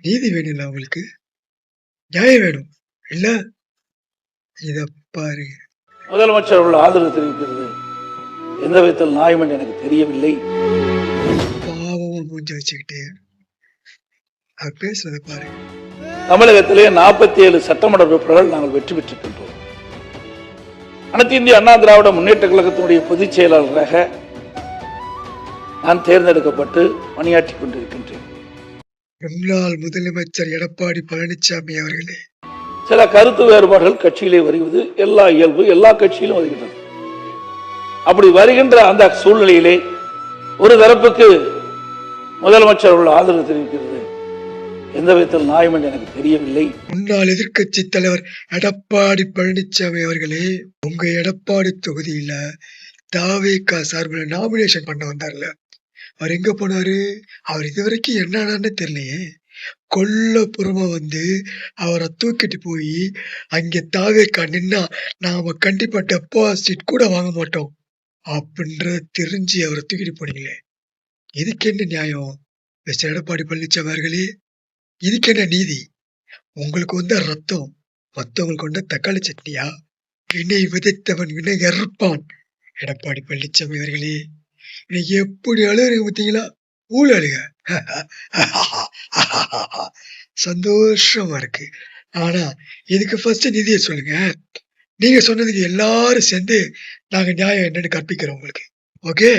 நீதி வேணும்ல உங்களுக்கு? நியாயம் வேணும் இல்ல? இத பாரு. முதலமைச்சர் உள்ள ஆதரவு தெரிவிக்கிறது எந்த விதத்தில் நியாயம் என்று எனக்கு தெரியவில்லை. பாவமா மூஞ்ச வச்சுக்கிட்டு அவர் பேசுறத பாரு. தமிழகத்திலே 47 சட்டமன்ற உறுப்பினர்கள் நாங்கள் வெற்றி பெற்றிருக்கின்றோம். அனைத்து இந்திய அண்ணா திராவிட முன்னேற்ற கழகத்தினுடைய பொதுச் செயலாளராக நான் தேர்ந்தெடுக்கப்பட்டு பணியாற்றிக் கொண்டிருக்கின்றேன். முன்னாள் முதலமைச்சர் எடப்பாடி பழனிசாமி அவர்களே, சில கருத்து வேறுபாடுகள் கட்சியிலே வருவது எல்லா இயல்பு, எல்லா கட்சியிலும் வருகின்றது. அப்படி வருகின்ற அந்த சூழ்நிலையிலே ஒரு தரப்புக்கு முதலமைச்சர் உள்ள ஆதரவு தெரிவிக்கிறது எந்த விதத்தில் நியாயம் என்று எனக்கு தெரியவில்லை. முன்னாள் எதிர்கட்சி தலைவர் எடப்பாடி பழனிசாமி அவர்களே, உங்க எடப்பாடி தொகுதியில தாவேகா சார்பில் நாமினேஷன் பண்ண வந்தார்ல, அவர் எங்க போனாரு? அவர் இதுவரைக்கும் என்னன்னு தெரியலையே. கொல்லப்புறமா வந்து அவரை தூக்கிட்டு போய் அங்க தாவேக்கா நின்னா நாம கண்டிப்பா டெபாசிட் கூட வாங்க மாட்டோம் அப்படின்றத தெரிஞ்சு அவரை தூக்கிட்டு போனீங்களே, இதுக்கு என்ன நியாயம்? மிஸ்டர் எடப்பாடி பழனிசாமி அவர்களே, இதுக்கு என்ன நீதி? உங்களுக்கு வந்த ரத்தம் மத்தவங்களுக்கு வந்த தக்காளி சட்னியா? வினை விதைத்தவன் வினை அறுப்பான். எடப்பாடி பழனிசாமி அவர்களே, இன்னைக்கு எப்படி அழுகுறீங்க பார்த்தீங்களா? ஊழ அழுக சந்தோஷமா இருக்கு. ஆனா இதுக்கு ஃபர்ஸ்ட் நிதியை சொல்லுங்க. நீங்க சொன்னதுக்கு எல்லாரும் சேர்ந்து நாங்க நியாயம் என்னன்னு கற்பிக்கிறோம் உங்களுக்கு. ஓகே?